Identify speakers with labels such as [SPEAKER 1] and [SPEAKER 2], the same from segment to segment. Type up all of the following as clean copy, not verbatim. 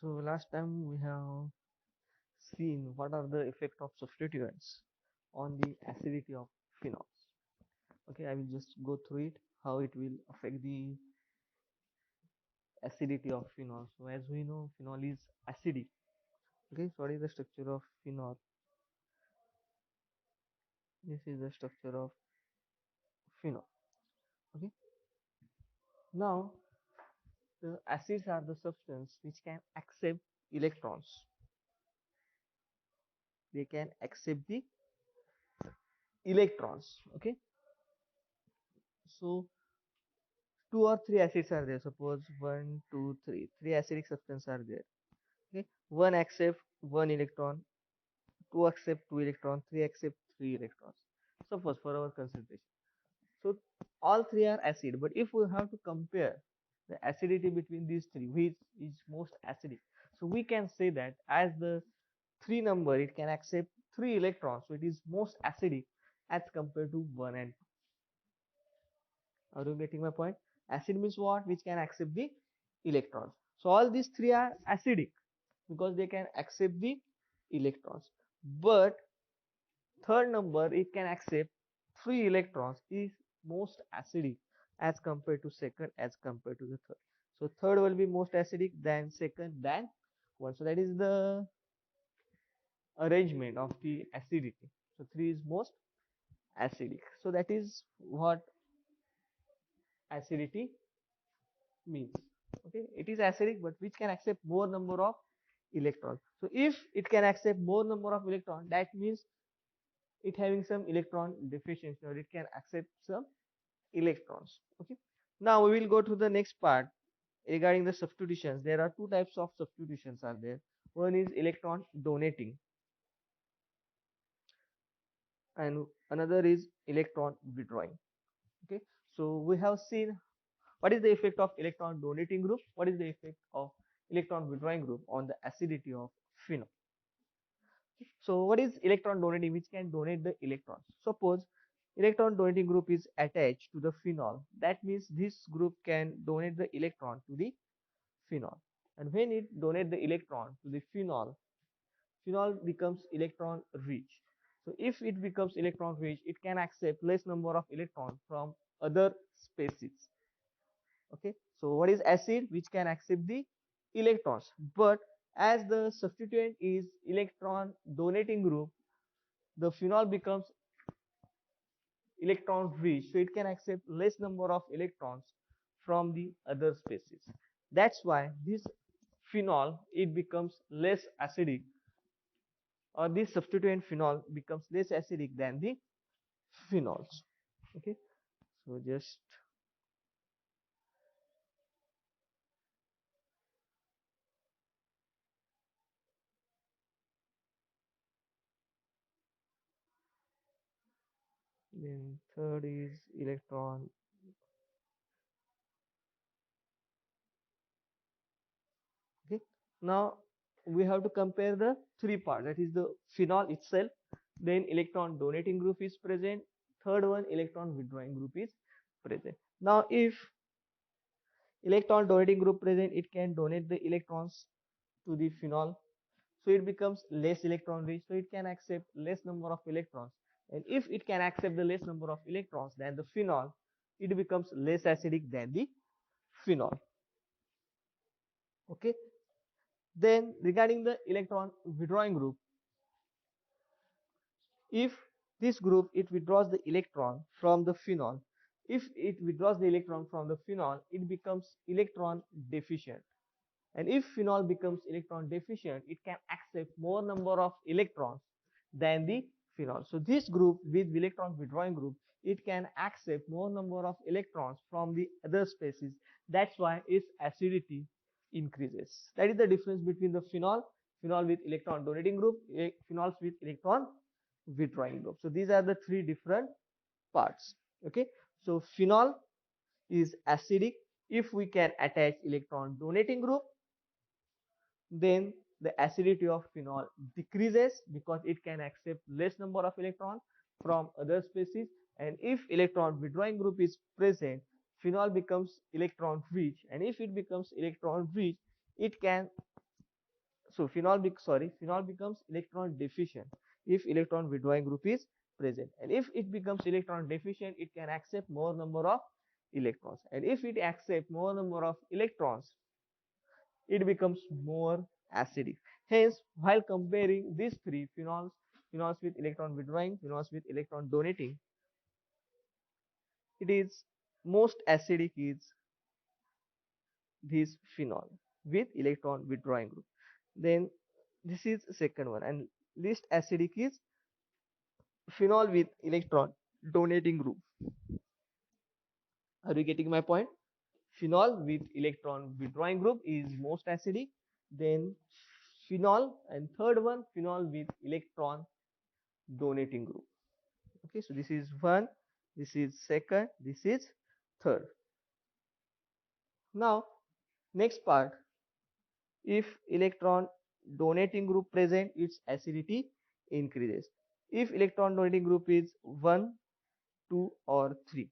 [SPEAKER 1] So last time we have seen what are the effect of substituents on the acidity of phenols. Okay, I will just go through it, how it will affect the acidity of phenol. So as we know, phenol is acidic. Okay, so what is the structure of phenol? This is the structure of phenol. Okay, now the acids are the substance which can accept electrons. They can accept the electrons. Okay, so two or three acids are there. Suppose one, two, three acidic substances are there. Okay, one accept one electron, two accept two electron, three accept three electrons. Suppose for our concentration. So all three are acid, but if we have to compare the acidity between these three, which is most acidic, so we can say that as the three number, it can accept three electrons, so it is most acidic as compared to one and two. Are you getting my point? Acid means what? Which can accept the electrons. So all these three are acidic because they can accept the electrons. But third number, it can accept three electrons, is most acidic as compared to second, as compared to the third. So third will be most acidic, then second, then one. So that is the arrangement of the acidity. So three is most acidic. So that is what acidity means. Okay, it is acidic, but which can accept more number of electrons. So if it can accept more number of electrons, that means it having some electron deficiency, or it can accept some electrons. Okay, now we will go to the next part regarding the substitutions. There are two types of substitutions are there. One is electron donating and another is electron withdrawing. Okay, so we have seen what is the effect of electron donating group, what is the effect of electron withdrawing group on the acidity of phenol. So what is electron donating, which can donate the electrons? Suppose electron donating group is attached to the phenol, that means this group can donate the electron to the phenol, and when it donate the electron to the phenol, phenol becomes electron rich. So if it becomes electron rich, it can accept less number of electrons from other species. Okay, so what is acid, which can accept the electrons, but as the substituent is electron donating group, the phenol becomes electron rich, so it can accept less number of electrons from the other species. That's why this phenol, it becomes less acidic, or this substituent phenol becomes less acidic than the phenols. Okay, so just then third is electron. Okay, now we have to compare the three parts, that is the phenol itself, then electron donating group is present, third one electron withdrawing group is present. Now if electron donating group present, it can donate the electrons to the phenol, so it becomes less electron rich, so it can accept less number of electrons, and if it can accept the less number of electrons than the phenol, it becomes less acidic than the phenol. Okay, then regarding the electron withdrawing group, if this group, it withdraws the electron from the phenol, if it withdraws the electron from the phenol, it becomes electron deficient, and if phenol becomes electron deficient, it can accept more number of electrons than the phenol. So this group with electron withdrawing group, it can accept more number of electrons from the other species. That's why its acidity increases. That is the difference between the phenol with electron donating group, phenols with electron withdrawing group. So these are the three different parts. Okay, so phenol is acidic if we can attach electron donating group, then the acidity of phenol decreases because it can accept less number of electrons from other species, and if electron withdrawing group is present, phenol becomes electron rich, and if it becomes electron rich, it can So phenol becomes electron deficient if electron withdrawing group is present. And if it becomes electron deficient, it can accept more number of electrons. And if it accepts more number of electrons, it becomes more acidic. Hence, while comparing these three phenols with electron withdrawing, phenols with electron donating, it is most acidic is this phenol with electron withdrawing group. Then this is second one, and least acidic is phenol with electron donating group. Are you getting my point? Phenol with electron withdrawing group is most acidic. Then phenol, and third one, phenol with electron donating group. Okay, so this is one, this is second, this is third. Now next part, if electron donating group present, its acidity increases. If electron donating group is 1, 2 or 3,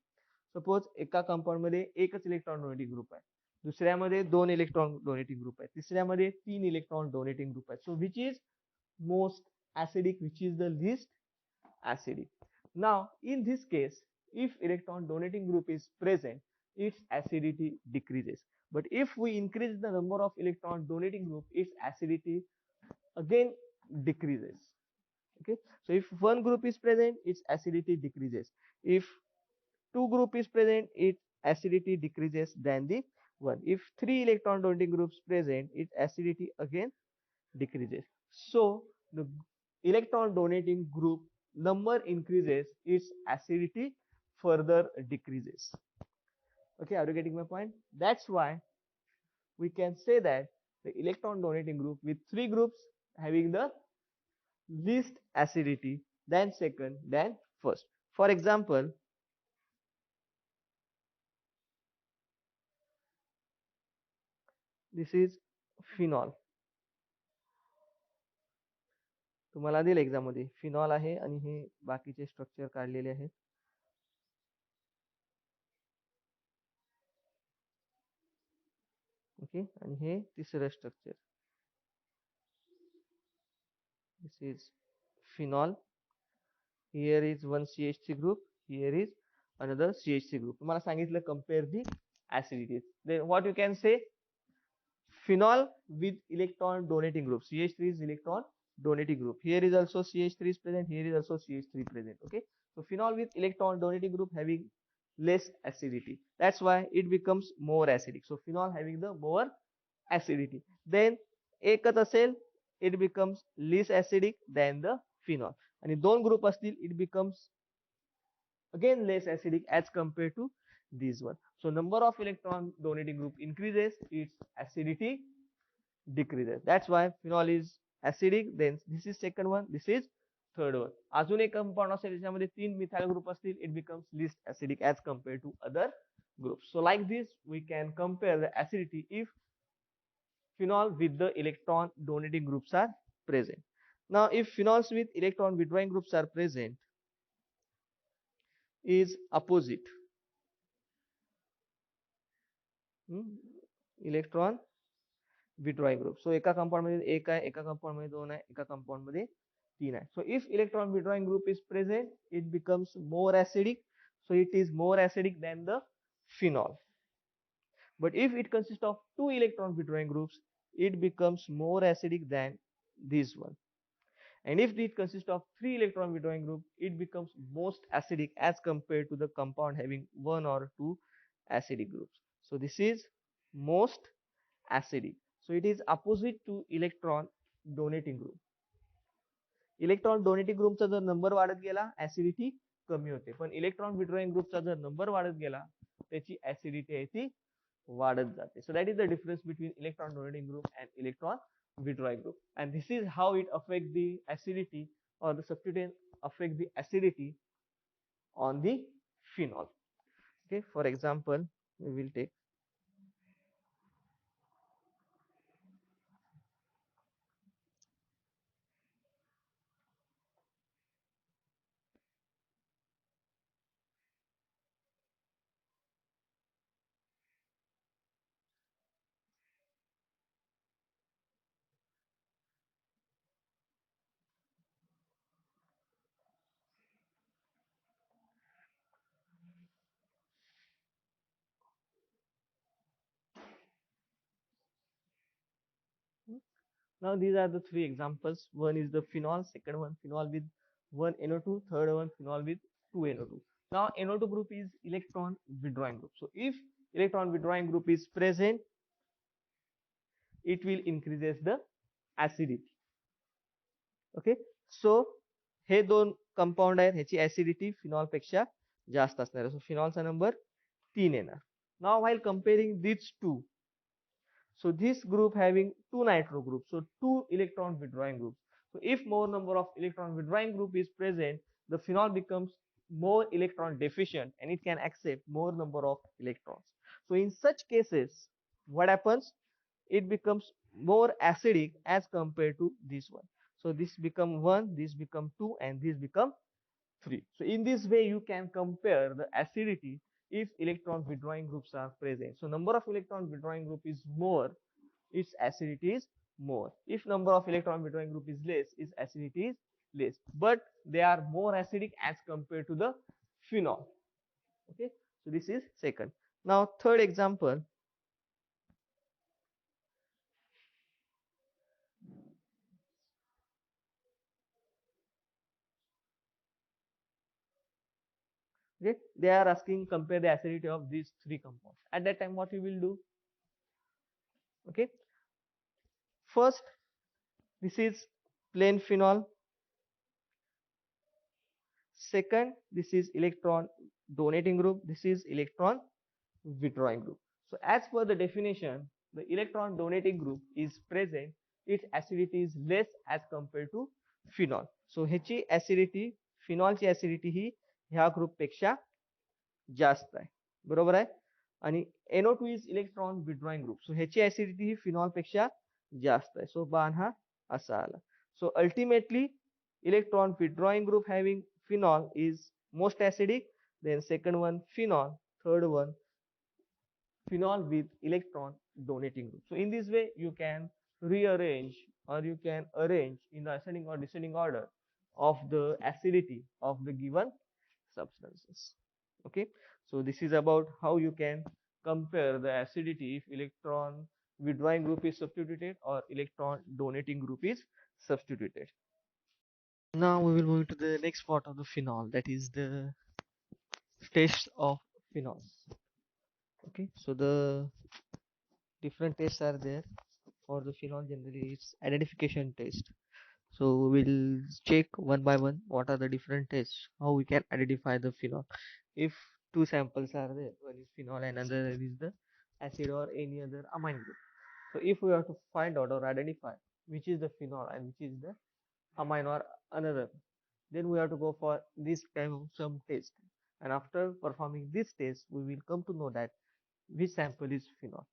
[SPEAKER 1] suppose एका compound मध्ये एकच electron donating group आहे, दुसऱ्यामध्ये दोन electron donating group आहे, तिसऱ्यामध्ये तीन electron donating group आहे. So which is most acidic, which is the least acidic? Now in this case, if electron donating group is present, its acidity decreases. But if we increase the number of electron donating group, its acidity again decreases. Okay, so if one group is present, its acidity decreases. If two group is present, its acidity decreases than the one. If three electron donating groups present, its acidity again decreases. So the electron donating group number increases, its acidity further decreases. Okay, are you getting my point? That's why we can say that the electron donating group with three groups having the least acidity, then second, then first. For example, this is phenol. तुम्हाला दिल exam मध्ये phenol आहे आणि हे बाकीचे structure काढलेले आहेत. Okay, आणि हे तिसरं structure, this is phenol. Here is one CH3 group, here is another CH3 group. तुम्हाला सांगितलं compare the acidities. Then what you can say, phenol with electron donating group, CH3 is electron donating group, here is also CH3 is present, here is also CH3 present. Okay, so phenol with electron donating group having less acidity, that's why it becomes more acidic. So phenol having the more acidity, then एकच असेल, it becomes less acidic than the phenol. आणि दोन group असतील, it becomes again less acidic as compared to this one. So number of electron donating group increases, its acidity decreases. That's why phenol is acidic. Then this is second one, this is third one. अजून एक compound असेल ज्यामध्ये तीन methyl group असतील, it becomes least acidic as compared to other groups. So like this we can compare the acidity if phenol with the electron donating groups are present. Now if phenols with electron withdrawing groups are present, is opposite. Electron withdrawing group. So एका compound मध्ये एक आहे, एका compound मध्ये दोन आहे, एका compound मध्ये तीन आहे. So if electron withdrawing group is present, it becomes more acidic. So it is more acidic than the phenol. But if it consists of two electron withdrawing groups, it becomes more acidic than this one. And if it consists of three electron withdrawing group, it becomes most acidic as compared to the compound having one or two acidic groups. So this is most acidic. So it is opposite to electron donating group. Electron donating ग्रुपचा जर number वाढत गेला, acidity कमी होते. पण electron withdrawing ग्रुपचा जर number वाढत गेला, त्याची ऍसिडिटी आहे ती वाढत जाते. So that is the difference between electron donating group and electron withdrawing group, and this is how it affect the acidity, or the substituent affect the acidity on the phenol. Okay, for example, we will take Now these are the three examples. One is the phenol, second one phenol with one NO2, third one phenol with two NO2. Now NO2 group is electron withdrawing group. So if electron withdrawing group is present, it will increases the acidity. ओके, so हे दोन compound आहेत, ह्याची acidity phenol पेक्षा जास्त असणार आहे. सो फिनॉलचा number 3 येणार. Now while comparing these two, so this group having two nitro groups, so two electron withdrawing groups. So if more number of electron withdrawing group is present, the phenol becomes more electron deficient and it can accept more number of electrons. So in such cases, what happens? It becomes more acidic as compared to this one. So this become 1, this become 2, and this become 3. So in this way you can compare the acidity if electron withdrawing groups are present. So number of electron withdrawing group is more, its acidity is more. If number of electron withdrawing group is less, its acidity is less. But they are more acidic as compared to the phenol. Okay, so this is second. Now third example. Okay, they are asking compare the acidity of these three compounds. At that time, what you will do? Okay, first this is plain phenol. Second, this is electron donating group. This is electron withdrawing group. So as per the definition, the electron donating group is present, its acidity is less as compared to phenol. So ह्याची acidity, phenolची acidity ही ह्या group पेक्षा जास्त आहे, बरोबर आहे. आणि NO2 is electron withdrawing group, so ह्याची ऍसिडिटी ही फिनॉल पेक्षा जास्त आहे. सो बाण हा असा आला. सो ultimately electron withdrawing group having phenol is most acidic, then second one phenol, third one phenol with electron donating group. So in this way you can rearrange or you can arrange in the ascending or descending order of the acidity of the given substances. Okay, so this is about how you can compare the acidity if electron withdrawing group is substituted or electron donating group is substituted. Now we will move to the next part of the phenol, that is the taste of phenols. Okay, so the different tests are there for the phenol. Generally it's identification test. So we'll check one by one what are the different tests, how we can identify the phenol. If two samples are there, one is phenol and another is the acid or any other amine group. So if we have to find out or identify which is the phenol and which is the amine or another, then we have to go for this kind of some test. And after performing this test, we will come to know that which sample is phenol.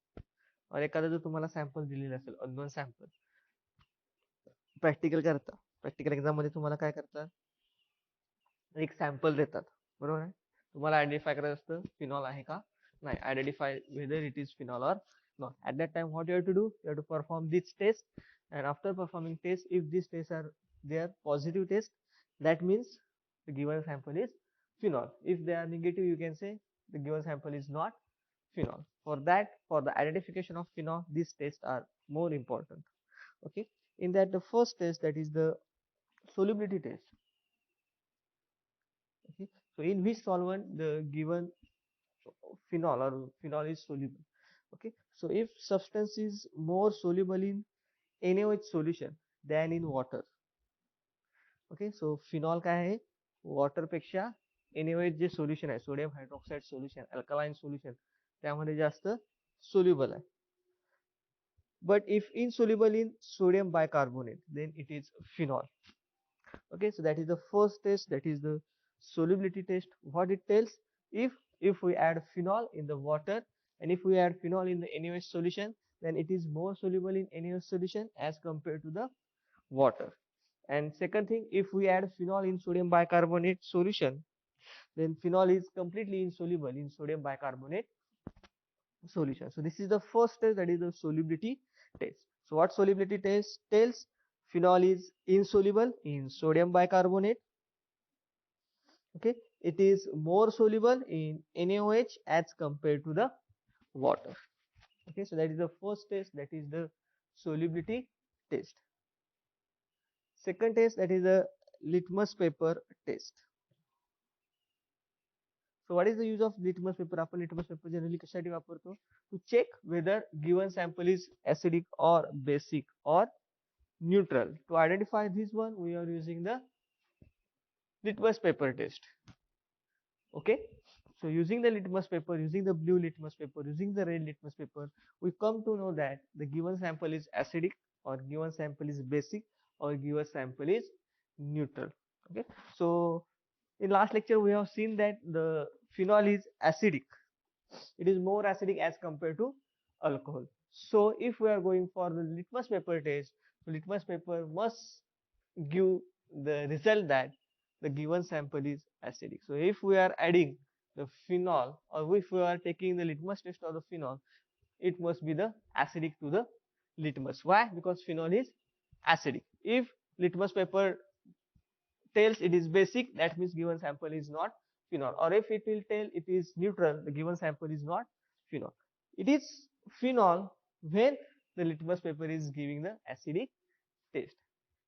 [SPEAKER 1] और एखादा जर तुम्हाला sample दिलेलं असेल unknown sample, practical करता, practical exam मध्ये तुम्हाला काय करतात, एक सॅम्पल देतात, बरोबर आहे. तुम्हाला आयडेंटिफाय करायचं असतं फिनॉल आहे का नाही, identify whether it is phenol or not. At that time what you have to do, you have to perform this test. And after performing test, if these tests are their positive test, that means the given sample is phenol. If they are negative, you can say the given sample is not phenol. For that, for the identification of phenol, these tests are more important. Okay, in that the first test, that is the solubility test. Okay, so in which solvent the given phenol or phenol is soluble. Okay, so if substance is more soluble in NaOH solution than in water. Okay, so phenol काय आहे, water पेक्षा NaOH जे solution आहे, sodium hydroxide solution, alkaline solution, त्यामध्ये जास्त soluble आहे. But if insoluble in sodium bicarbonate, then it is phenol. Okay, so that is the first test, that is the solubility test. What it tells, if we add phenol in the water and if we add phenol in the NaOH solution, then it is more soluble in NaOH solution as compared to the water. And second thing, if we add phenol in sodium bicarbonate solution, then phenol is completely insoluble in sodium bicarbonate solution. So this is the first test, that is the solubility test. So what solubility test tells, phenol is insoluble in sodium bicarbonate. Okay, it is more soluble in NaOH as compared to the water. Okay, so that is the first test, that is the solubility test. Second test, that is a litmus paper test. So what is the use of litmus paper? आपण litmus paper generally कशासाठी वापरतो? To check whether given sample is acidic or basic or neutral. To identify this one, we are using the litmus paper test. Okay. So using the litmus paper, using the blue litmus paper, using the red litmus paper, we come to know that the given sample is acidic or given sample is basic or given sample is neutral. Okay. So in last lecture we have seen that the phenol is acidic. It is more acidic as compared to alcohol. So if we are going for the litmus paper test, so litmus paper must give the result that the given sample is acidic. So if we are adding the phenol or if we are taking the litmus test of the phenol, it must be the acidic to the litmus. Why? Because phenol is acidic. If litmus paper tells it is basic, that means given sample is not phenol. Or if it will tell it is neutral, the given sample is not phenol. It is phenol when the litmus paper is giving the acidic taste.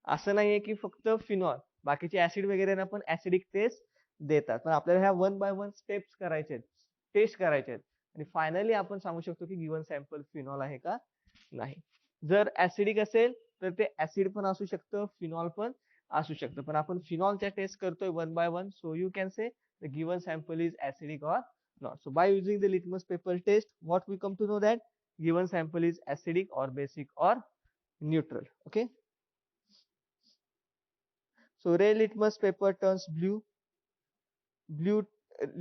[SPEAKER 1] असं नाहीये की फक्त phenol, बाकीचे acid वगैरे ना पण acidic test देतात, पण आपल्याला ह्या वन बाय वन स्टेप्स करायचे आहेत, टेस्ट करायचे आहेत आणि फायनली आपण सांगू शकतो की गिवन सॅम्पल फिनॉल आहे का नाही. जर ऍसिडिक असेल तर ते ऍसिड पण असू शकतं, फिनॉल पण असू शकतं, पण आपण फिनॉलच्या टेस्ट करतोय one by one. So you can say the given sample is acidic or not. So by using the litmus paper test what we come to know that given sample is acidic or basic or neutral. Okay. So red litmus paper turns blue, blue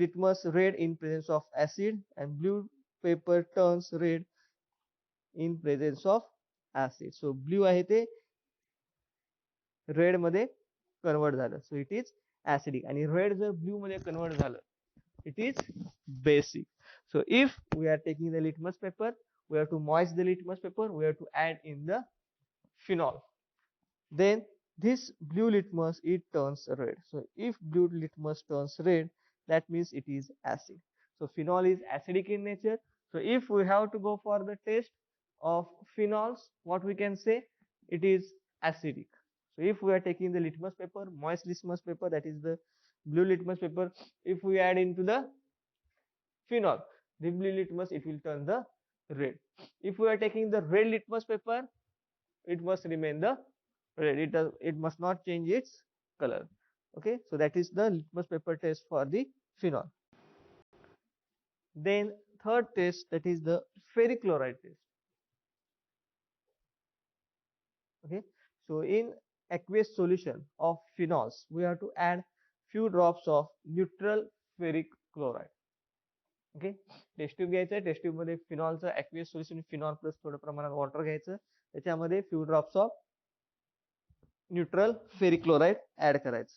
[SPEAKER 1] litmus red in presence of acid, and blue paper turns red in presence of acid. So blue आहे ते red मध्ये convert झालं, so it is acidic. आणि red जर blue मध्ये convert झालं, it is basic. So if we are taking the litmus paper, we have to moist the litmus paper, we have to add in the phenol. Then this blue litmus, it turns red. So if blue litmus turns red, that means it is acid. So phenol is acidic in nature. So if we have to go for the test of phenols, what we can say, it is acidic. So if we are taking the litmus paper, moist litmus paper, that is the blue litmus paper, if we add into the phenol, the blue litmus, it will turn the red. If we are taking the red litmus paper, it must remain the red. It must not change its color. Okay, so that is the litmus paper test for the phenol. Then third test, that is the ferric chloride test. Okay, so in aqueous solution of phenols, we have to add few drops of neutral ferric chloride. Okay, test tube घ्यायचं, test tube मध्ये फिनॉलचं aqueous solution, phenol plus थोडं प्रमाणात water घ्यायचं, त्याच्यामध्ये few drops of neutral ferric chloride add करायचं.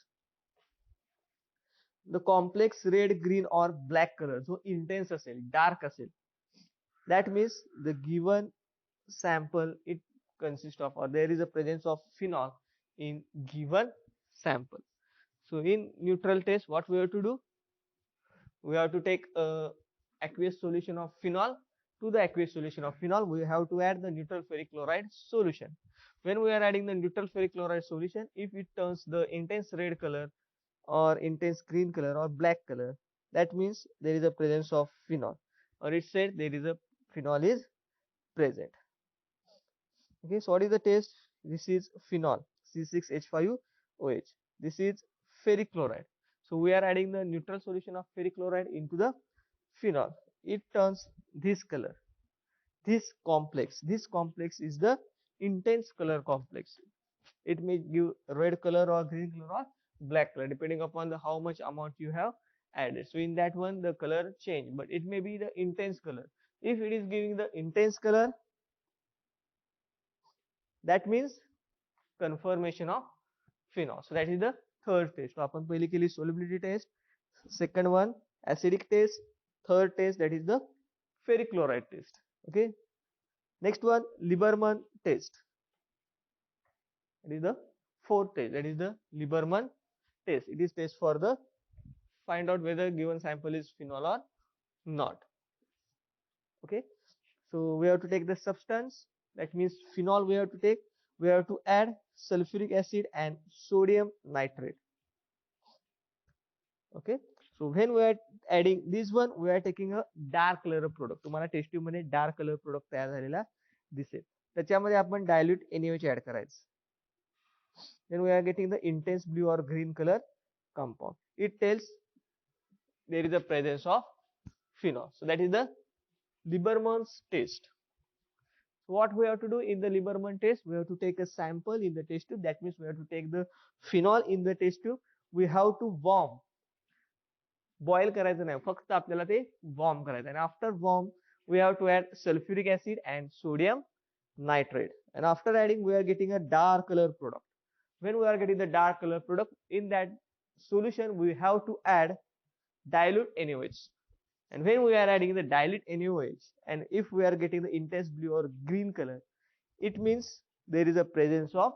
[SPEAKER 1] The complex red, green और black colour जो इंटेन्स असेल, डार्क असेल, that means the given sample it consist of, or there is a presence of phenol in given sample. So in neutral test, what we have to do? We have to take a aqueous solution of phenol. To the aqueous solution of phenol, we have to add the neutral ferric chloride solution. When we are adding the neutral ferric chloride solution, if it turns the intense red color or intense green color or black color, that means there is a presence of phenol, or it said there is a phenol is present. Okay, so what is the test? This is phenol, C6H5OH. This is ferric chloride. So we are adding the neutral solution of ferric chloride into the phenol. It turns this color, this complex. This complex is the intense color complex. It may give red color or green color or black color depending upon the how much amount you have added. So in that one the color change, but it may be the intense color. If it is giving the intense color, that means confirmation of phenol. So that is the third test. So आपण पहिली केली solubility test, second one acidic test, third test that is the ferric chloride test. Okay, next one Lieberman test. That is the fourth test, that is the Lieberman test. It is test for the find out whether given sample is phenol or not. Okay, so we have to take the substance, that means phenol we have to take, we have to add sulfuric acid and sodium nitrate. Okay, so when we are adding this one, we are taking a dark color product. तुम्हाला test tube मध्ये dark colour product तयार झालेला दिसेल. त्याच्यामध्ये आपण dilute NaOH add करायचं. Then we are getting the intense blue or green color compound. It tells there is a presence of phenol. So that is the Lieberman's test. So what we have to do in the Lieberman test, we have to take a sample in the test tube. That means we have to take the phenol in the test tube. We have to warm. Boil करायचं नाही, फक्त आपल्याला ते warm करायचं. And after warm, we have to add sulfuric acid and sodium nitrate. And after adding, we are getting a dark color product. When we are getting the dark color product, in that solution, we have to add dilute NaOH. And when we are adding the dilute NaOH, and if we are getting the intense blue or green color, it means there is a presence of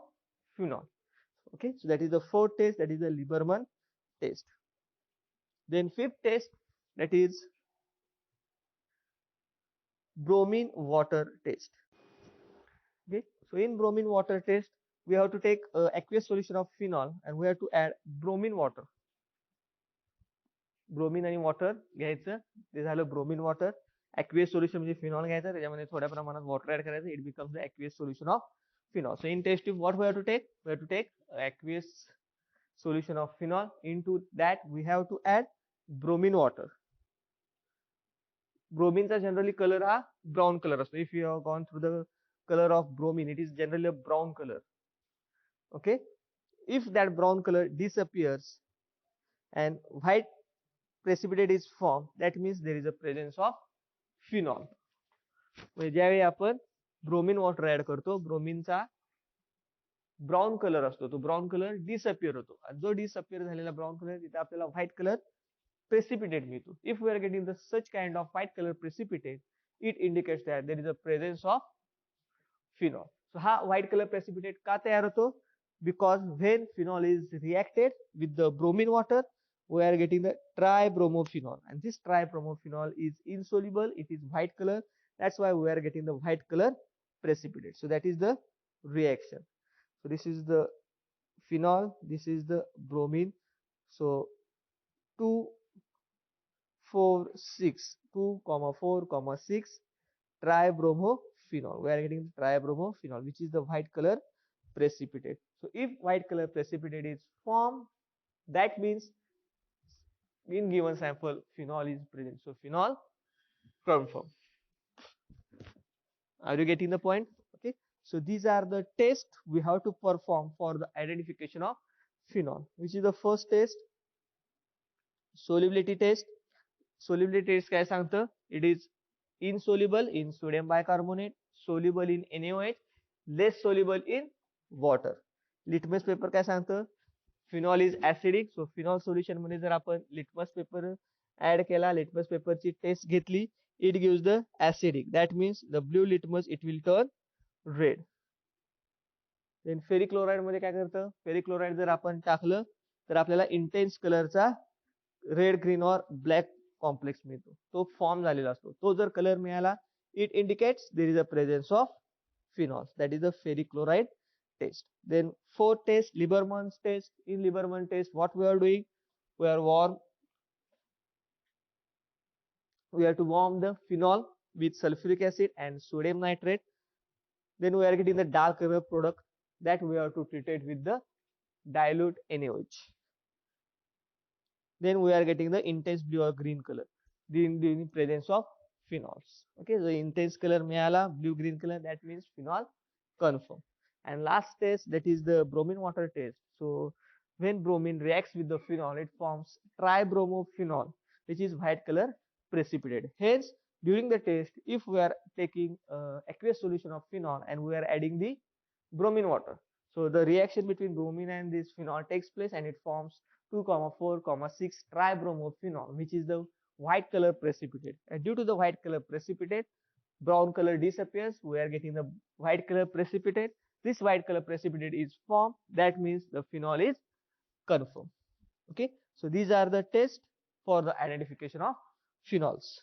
[SPEAKER 1] phenol. Okay, so that is the fourth test, that is the Lieberman test. Then fifth test, that is bromine water test. Okay, so in bromine water test, we have to take aqueous solution of phenol and we have to add bromine water. Bromine आणि water घ्यायचं, ते झालं bromine water. Aqueous solution म्हणजे phenol घ्यायचं, त्याच्यामध्ये थोड्या प्रमाणात water add करायचं. It becomes the aqueous solution of phenol. So in test tube what we have to take, we have to take aqueous solution of phenol. Into that we have to add bromine water. ब्रोमीनचा generally colour हा brown colour असतो. If you have gone through the colour of bromine, it is generally a brown colour. Okay, if that brown colour disappears and white precipitate is formed, that means there is a presence of phenol. म्हणजे ज्यावेळी आपण bromine water add करतो, ब्रोमीनचा brown colour असतो, तो brown colour disappear होतो. आणि जो disappear झालेला ब्राऊन कलर, तिथे आपल्याला व्हाईट कलर precipitate मिळतो. If we are getting the such kind of white color precipitate, it indicates that there is a presence of phenol. So हा white color precipitate का तयार होतो? Because when phenol is reacted with the bromine water, we are getting the tribromophenol, and this tribromophenol is insoluble. It is white color. That's why we are getting the white color precipitate. So that is the reaction. So this is the phenol, this is the bromine. So 2, 4, 6, 2, 4, 6 tribromophenol. We are getting tribromophenol, which is the white color precipitate. So if white color precipitate is formed, that means in given sample phenol is present. So phenol confirmed. Are you getting the point? Okay, so these are the tests we have to perform for the identification of phenol. Which is the first test? Solubility test. Solubility test काय सांगतं? It is insoluble in sodium bicarbonate, soluble in NaOH, less soluble in water. Litmus paper काय सांगतं? Phenol is acidic. So phenol solution मध्ये जर आपण litmus paper add केला, litmus पेपरची test घेतली, it gives the acidic. That means the blue litmus it will turn red. Then ferric chloride मध्ये काय करतं? फेरिक क्लोराइड जर आपण टाकलं तर आपल्याला इंटेन्स कलरचा रेड, ग्रीन और ब्लॅक कॉम्प्लेक्स मिळतो. तो फॉर्म झालेला असतो. तो जर कलर मिळाला, it indicates there is a presence of phenol. That is the ferric chloride test. Then fourth test, Lieberman's test. In Lieberman test, what we are doing? We are we have to warm the phenol with sulfuric acid and sodium nitrate. Then we are getting the dark color product that we have to treat it with the dilute NaOH. Then we are getting the intense blue or green color in the presence of phenols. Okay, so intense color मिळाला, blue green color, that means phenol confirmed. And last test, that is the bromine water test. So when bromine reacts with the phenol, it forms tribromophenol, which is white color precipitate. Hence, during the test, if we are taking aqueous solution of phenol and we are adding the bromine water, so the reaction between bromine and this phenol takes place and it forms 2, 4, 6 tribromophenol, which is the white color precipitate. And due to the white color precipitate, brown color disappears. We are getting the white color precipitate. This white color precipitate is formed. That means the phenol is confirmed. Okay, so these are the tests for the identification of phenols.